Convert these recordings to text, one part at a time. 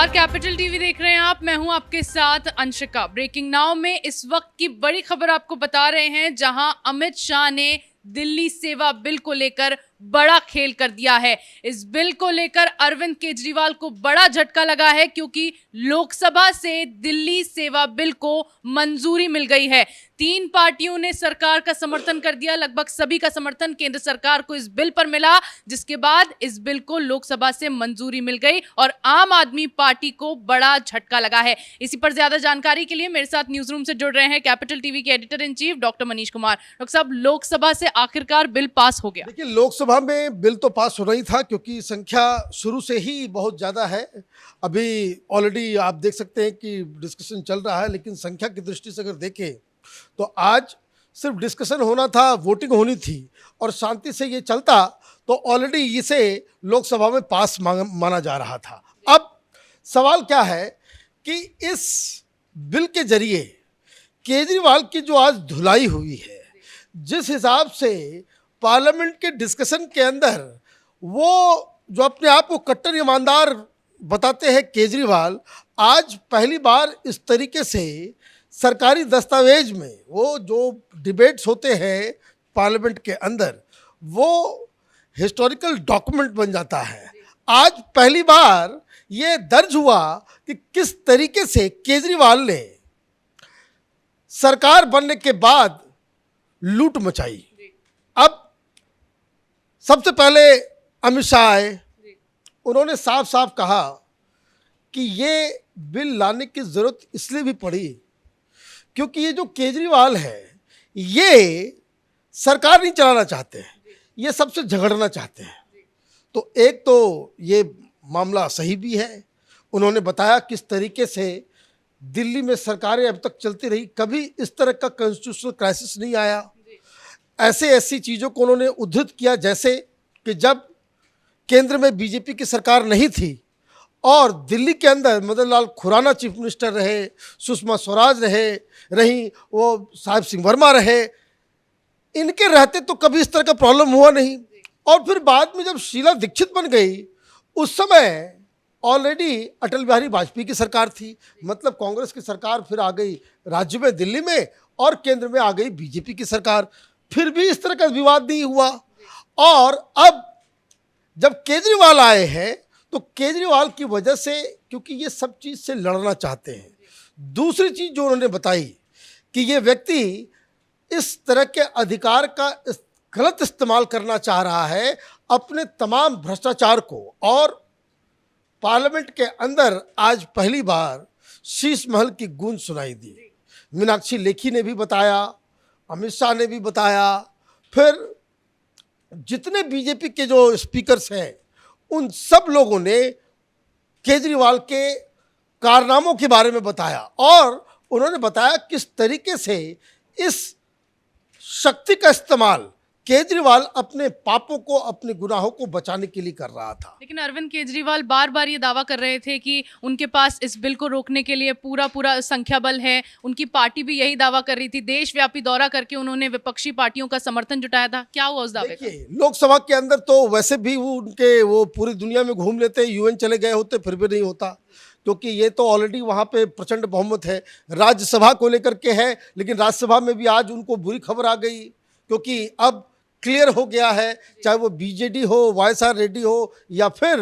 नमस्कार, capital TV देख रहे हैं आप। मैं हूं आपके साथ अंशिका। ब्रेकिंग नाउ में इस वक्त की बड़ी खबर आपको बता रहे हैं, जहां अमित शाह ने दिल्ली सेवा बिल को लेकर बड़ा खेल कर दिया है। इस बिल को लेकर अरविंद केजरीवाल को बड़ा झटका लगा है, क्योंकि लोकसभा से दिल्ली सेवा बिल को मंजूरी मिल गई है। 3 पार्टियों ने सरकार का समर्थन कर दिया। लगभग सभी का समर्थन केंद्र सरकार को इस बिल पर मिला, जिसके बाद इस बिल को लोकसभा से मंजूरी मिल गई और आम आदमी पार्टी को बड़ा झटका लगा है। इसी पर ज्यादा जानकारी के लिए मेरे साथ न्यूज रूम से जुड़ रहे हैं कैपिटल टीवी के editor in chief doctor Manish Kumar. Doctor साहब, लोकसभा से आखिरकार बिल पास हो गया। देखिए, लोकसभा में बिल तो पास होना ही था, क्योंकि संख्या शुरू से ही बहुत ज़्यादा है। अभी ऑलरेडी आप देख सकते हैं कि डिस्कशन चल रहा है, लेकिन संख्या की दृष्टि से अगर देखें तो आज सिर्फ डिस्कशन होना था, वोटिंग होनी थी, और शांति से ये चलता तो ऑलरेडी इसे लोकसभा में पास माना जा रहा था। अब सवाल क्या है कि इस बिल के जरिए केजरीवाल की जो आज धुलाई हुई है, जिस हिसाब से पार्लियामेंट के डिस्कशन के अंदर वो जो अपने आप को कट्टर ईमानदार बताते हैं केजरीवाल, आज पहली बार इस तरीके से सरकारी दस्तावेज में वो जो डिबेट्स होते हैं पार्लियामेंट के अंदर, वो हिस्टोरिकल डॉक्यूमेंट बन जाता है। आज पहली बार ये दर्ज हुआ कि किस तरीके से केजरीवाल ने सरकार बनने के बाद लूट मचाई। अब सबसे पहले अमित शाह आए, उन्होंने साफ साफ कहा कि ये बिल लाने की ज़रूरत इसलिए भी पड़ी क्योंकि ये जो केजरीवाल है, ये सरकार नहीं चलाना चाहते हैं, ये सबसे झगड़ना चाहते हैं। तो एक तो ये मामला सही भी है। उन्होंने बताया किस तरीके से दिल्ली में सरकारें अब तक चलती रही, कभी इस तरह का कॉन्स्टिट्यूशनल क्राइसिस नहीं आया। ऐसी चीज़ों को उन्होंने उद्धृत किया, जैसे कि जब केंद्र में बीजेपी की सरकार नहीं थी और दिल्ली के अंदर मदन लाल खुराना चीफ मिनिस्टर रहे, सुषमा स्वराज रहीं, वो साहिब सिंह वर्मा रहे, इनके रहते तो कभी इस तरह का प्रॉब्लम हुआ नहीं। और फिर बाद में जब शीला दीक्षित बन गई, उस समय ऑलरेडी अटल बिहारी वाजपेयी की सरकार थी, मतलब कांग्रेस की सरकार फिर आ गई राज्य में दिल्ली में, और केंद्र में आ गई बीजेपी की सरकार, फिर भी इस तरह का विवाद नहीं हुआ। और अब जब केजरीवाल आए हैं तो केजरीवाल की वजह से, क्योंकि ये सब चीज़ से लड़ना चाहते हैं। दूसरी चीज़ जो उन्होंने बताई कि ये व्यक्ति इस तरह के अधिकार का गलत इस्तेमाल करना चाह रहा है अपने तमाम भ्रष्टाचार को। और पार्लियामेंट के अंदर आज पहली बार शीश महल की गूंज सुनाई दी। मीनाक्षी लेखी ने भी बताया, अमित शाह ने भी बताया, फिर जितने बीजेपी के जो स्पीकर्स हैं उन सब लोगों ने केजरीवाल के कारनामों के बारे में बताया, और उन्होंने बताया किस तरीके से इस शक्ति का इस्तेमाल केजरीवाल अपने पापों को, अपने गुनाहों को बचाने के लिए कर रहा था। लेकिन अरविंद केजरीवाल बार बार ये दावा कर रहे थे कि उनके पास इस बिल को रोकने के लिए पूरा संख्या बल है। उनकी पार्टी भी यही दावा कर रही थी। देशव्यापी दौरा करके उन्होंने विपक्षी पार्टियों का समर्थन जुटाया था। क्या हुआ उस दावे का? लोकसभा के अंदर तो वैसे भी वो पूरी दुनिया में घूम लेते, यूएन चले गए होते, फिर भी नहीं होता, क्योंकि ये तो ऑलरेडी वहाँ पे प्रचंड बहुमत है। राज्यसभा को लेकर के है, लेकिन राज्यसभा में भी आज उनको बुरी खबर आ गई, क्योंकि अब क्लियर हो गया है, चाहे वो बीजेडी हो, वाईएसआर रेड्डी हो, या फिर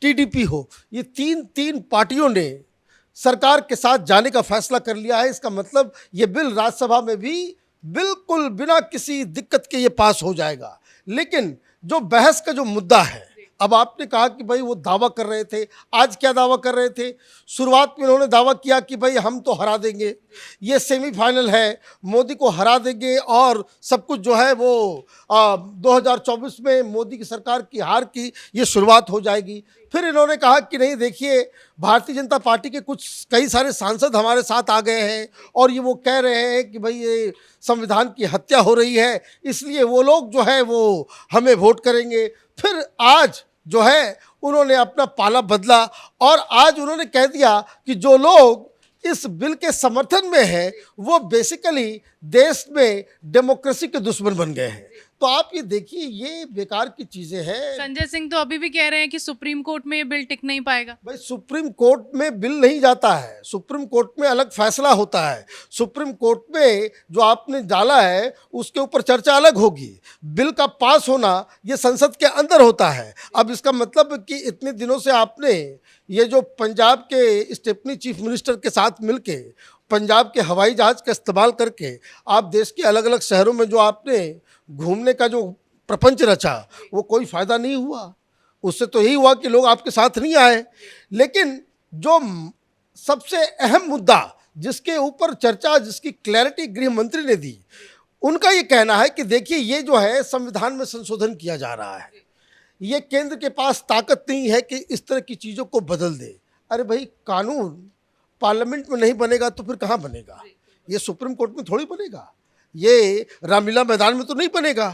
टीडीपी हो, ये तीन पार्टियों ने सरकार के साथ जाने का फैसला कर लिया है। इसका मतलब ये बिल राज्यसभा में भी बिल्कुल बिना किसी दिक्कत के ये पास हो जाएगा। लेकिन जो बहस का जो मुद्दा है, अब आपने कहा कि भाई वो दावा कर रहे थे, आज क्या दावा कर रहे थे? शुरुआत में उन्होंने दावा किया कि भाई हम तो हरा देंगे, ये सेमीफाइनल है, मोदी को हरा देंगे और सब कुछ जो है वो 2024 में मोदी की सरकार की हार की ये शुरुआत हो जाएगी। फिर इन्होंने कहा कि नहीं, देखिए भारतीय जनता पार्टी के कई सारे सांसद हमारे साथ आ गए हैं और ये वो कह रहे हैं कि भाई ये संविधान की हत्या हो रही है, इसलिए वो लोग जो है वो हमें वोट करेंगे। फिर आज जो है उन्होंने अपना पाला बदला और आज उन्होंने कह दिया कि जो लोग इस बिल के समर्थन में है वो बेसिकली देश में डेमोक्रेसी के दुश्मन बन गए हैं। तो आप ये देखिए, ये बेकार की चीजें हैं। संजय सिंह तो अभी भी कह रहे हैं कि सुप्रीम कोर्ट में ये बिल टिक नहीं पाएगा। भाई, सुप्रीम कोर्ट में बिल नहीं जाता है, सुप्रीम कोर्ट में अलग फैसला होता है। सुप्रीम कोर्ट में जो आपने डाला है उसके ऊपर चर्चा अलग होगी। बिल का पास होना ये संसद के अंदर होता है। अब इसका मतलब कि इतने दिनों से आपने ये जो पंजाब के स्टेपनी चीफ मिनिस्टर के साथ मिलके पंजाब के हवाई जहाज का इस्तेमाल करके आप देश के अलग अलग शहरों में जो आपने घूमने का जो प्रपंच रचा, वो कोई फायदा नहीं हुआ। उससे तो यही हुआ कि लोग आपके साथ नहीं आए। लेकिन जो सबसे अहम मुद्दा जिसके ऊपर चर्चा, जिसकी क्लैरिटी गृह मंत्री ने दी, उनका ये कहना है कि देखिए, ये जो है संविधान में संशोधन किया जा रहा है, ये केंद्र के पास ताकत नहीं है कि इस तरह की चीज़ों को बदल दे। अरे भाई, कानून पार्लियामेंट में नहीं बनेगा तो फिर कहाँ बनेगा? ये सुप्रीम कोर्ट में थोड़ी बनेगा, ये रामलीला मैदान में तो नहीं बनेगा,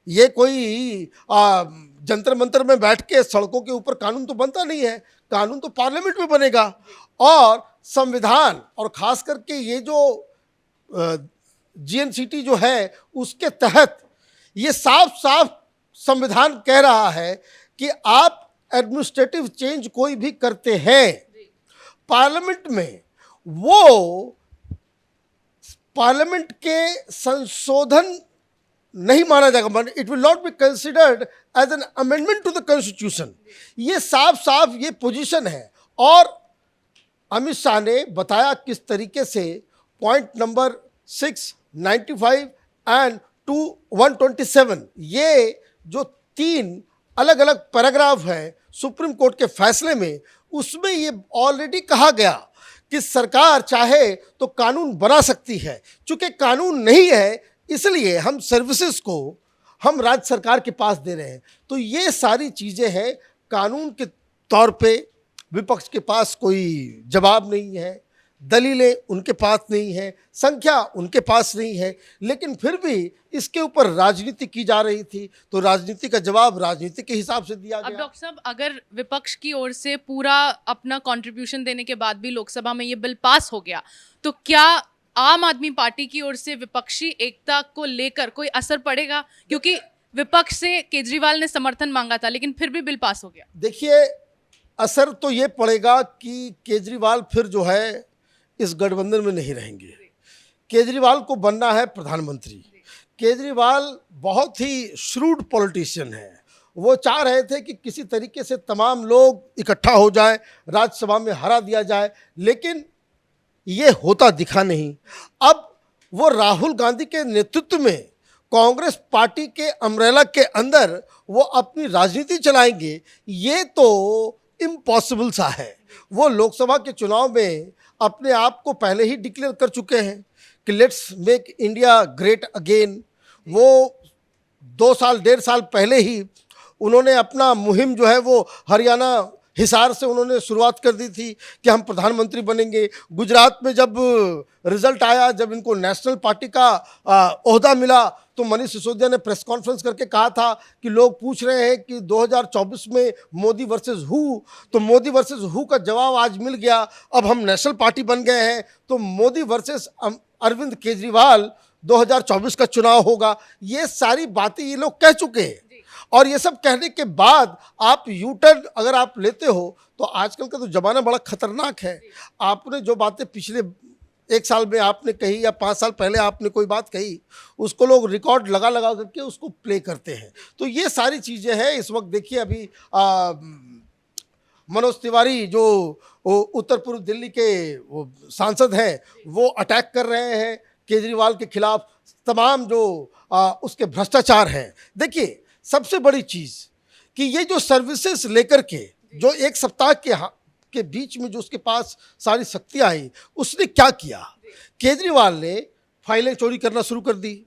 ये कोई जंतर मंतर में बैठ के सड़कों के ऊपर कानून तो बनता नहीं है। कानून तो पार्लियामेंट में बनेगा। और संविधान, और खास करके ये जो जीएनसीटी जो है, उसके तहत ये साफ साफ संविधान कह रहा है कि आप एडमिनिस्ट्रेटिव चेंज कोई भी करते हैं पार्लियामेंट में, वो पार्लियामेंट के संशोधन नहीं माना जाएगा। It will not be considered as an amendment to the constitution. ये साफ साफ ये पोजीशन है। और अमित शाह ने बताया किस तरीके से पॉइंट नंबर 695 एंड 127, ये जो 3 अलग अलग पैराग्राफ हैं सुप्रीम कोर्ट के फैसले में, उसमें ये ऑलरेडी कहा गया कि सरकार चाहे तो कानून बना सकती है। चूंकि कानून नहीं है, इसलिए हम सर्विसेज को हम राज्य सरकार के पास दे रहे हैं। तो ये सारी चीज़ें हैं। कानून के तौर पे विपक्ष के पास कोई जवाब नहीं है, दलीलें उनके पास नहीं है, संख्या उनके पास नहीं है, लेकिन फिर भी इसके ऊपर राजनीति की जा रही थी। तो राजनीति का जवाब राजनीति के हिसाब से दिया अब गया। डॉक्टर साहब, अगर विपक्ष की ओर से पूरा अपना कंट्रीब्यूशन देने के बाद भी लोकसभा में ये बिल पास हो गया, तो क्या आम आदमी पार्टी की ओर से विपक्षी एकता को लेकर कोई असर पड़ेगा? क्योंकि विपक्ष से केजरीवाल ने समर्थन मांगा था, लेकिन फिर भी बिल पास हो गया। देखिए, असर तो ये पड़ेगा कि केजरीवाल फिर जो है इस गठबंधन में नहीं रहेंगे। केजरीवाल को बनना है प्रधानमंत्री। केजरीवाल बहुत ही श्रूड पॉलिटिशियन है। वो चाह रहे थे कि किसी तरीके से तमाम लोग इकट्ठा हो जाए, राज्यसभा में हरा दिया जाए, लेकिन ये होता दिखा नहीं। अब वो राहुल गांधी के नेतृत्व में कांग्रेस पार्टी के अम्ब्रेला के अंदर वो अपनी राजनीति चलाएंगे, ये तो इम्पॉसिबल सा है। वो लोकसभा के चुनाव में अपने आप को पहले ही डिक्लेयर कर चुके हैं कि let's make India great again. वो 2 साल 1.5 साल पहले ही उन्होंने अपना मुहिम जो है वो हरियाणा हिसार से उन्होंने शुरुआत कर दी थी कि हम प्रधानमंत्री बनेंगे। गुजरात में जब रिजल्ट आया, जब इनको नेशनल पार्टी का ओहदा मिला, तो मनीष सिसोदिया ने प्रेस कॉन्फ्रेंस करके कहा था कि लोग पूछ रहे हैं कि 2024 में मोदी वर्सेस हु, तो मोदी वर्सेस हु का जवाब आज मिल गया। अब हम नेशनल पार्टी बन गए हैं, तो मोदी वर्सेस अरविंद केजरीवाल 2024 का चुनाव होगा। ये सारी बातें ये लोग कह चुके हैं। और ये सब कहने के बाद आप यू टर्न अगर आप लेते हो, तो आजकल का तो ज़माना बड़ा खतरनाक है। आपने जो बातें पिछले 1 साल में आपने कही या 5 साल पहले आपने कोई बात कही, उसको लोग रिकॉर्ड लगा लगा करके उसको प्ले करते हैं। तो ये सारी चीज़ें हैं। इस वक्त देखिए, अभी मनोज तिवारी जो उत्तर पूर्व दिल्ली के वो सांसद हैं, वो अटैक कर रहे हैं केजरीवाल के खिलाफ, तमाम जो उसके भ्रष्टाचार हैं। देखिए, सबसे बड़ी चीज़ कि ये जो सर्विसेज लेकर के जो 1 सप्ताह के बीच में जो उसके पास सारी शक्तियाँ आई, उसने क्या किया? केजरीवाल ने फाइलें चोरी करना शुरू कर दी।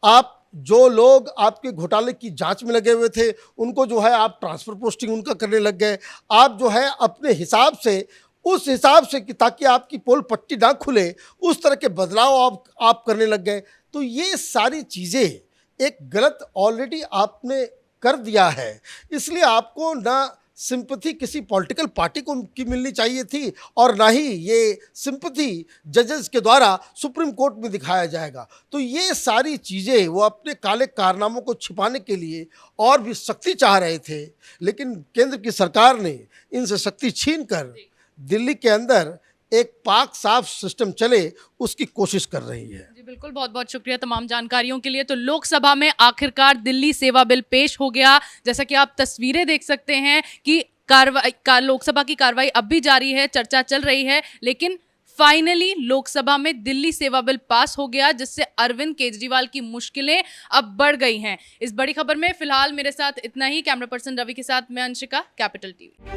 आप जो लोग आपके घोटाले की जांच में लगे हुए थे, उनको जो है आप ट्रांसफ़र पोस्टिंग उनका करने लग गए। आप जो है अपने हिसाब से, उस हिसाब से कि ताकि आपकी पोल पट्टी ना खुले, उस तरह के बदलाव आप करने लग गए। तो ये सारी चीज़ें एक गलत ऑलरेडी आपने कर दिया है। इसलिए आपको ना सिंपथी किसी पॉलिटिकल पार्टी को की मिलनी चाहिए थी और ना ही ये सिंपथी जजेस के द्वारा सुप्रीम कोर्ट में दिखाया जाएगा। तो ये सारी चीज़ें वो अपने काले कारनामों को छिपाने के लिए और भी शक्ति चाह रहे थे, लेकिन केंद्र की सरकार ने इनसे शक्ति छीनकर दिल्ली के अंदर एक पाक साफ सिस्टम चले उसकी कोशिश कर रही है। जी बिल्कुल, बहुत बहुत शुक्रिया तमाम जानकारियों के लिए। तो लोकसभा में आखिरकार दिल्ली सेवा बिल पेश हो गया। जैसा कि आप तस्वीरें देख सकते हैं कि लोकसभा की कार्रवाई अब भी जारी है, चर्चा चल रही है, लेकिन फाइनली लोकसभा में दिल्ली सेवा बिल पास हो गया, जिससे अरविंद केजरीवाल की मुश्किलें अब बढ़ गई हैं। इस बड़ी खबर में फिलहाल मेरे साथ इतना ही। कैमरा पर्सन रवि के साथ मैं अंशिका, कैपिटल टीवी।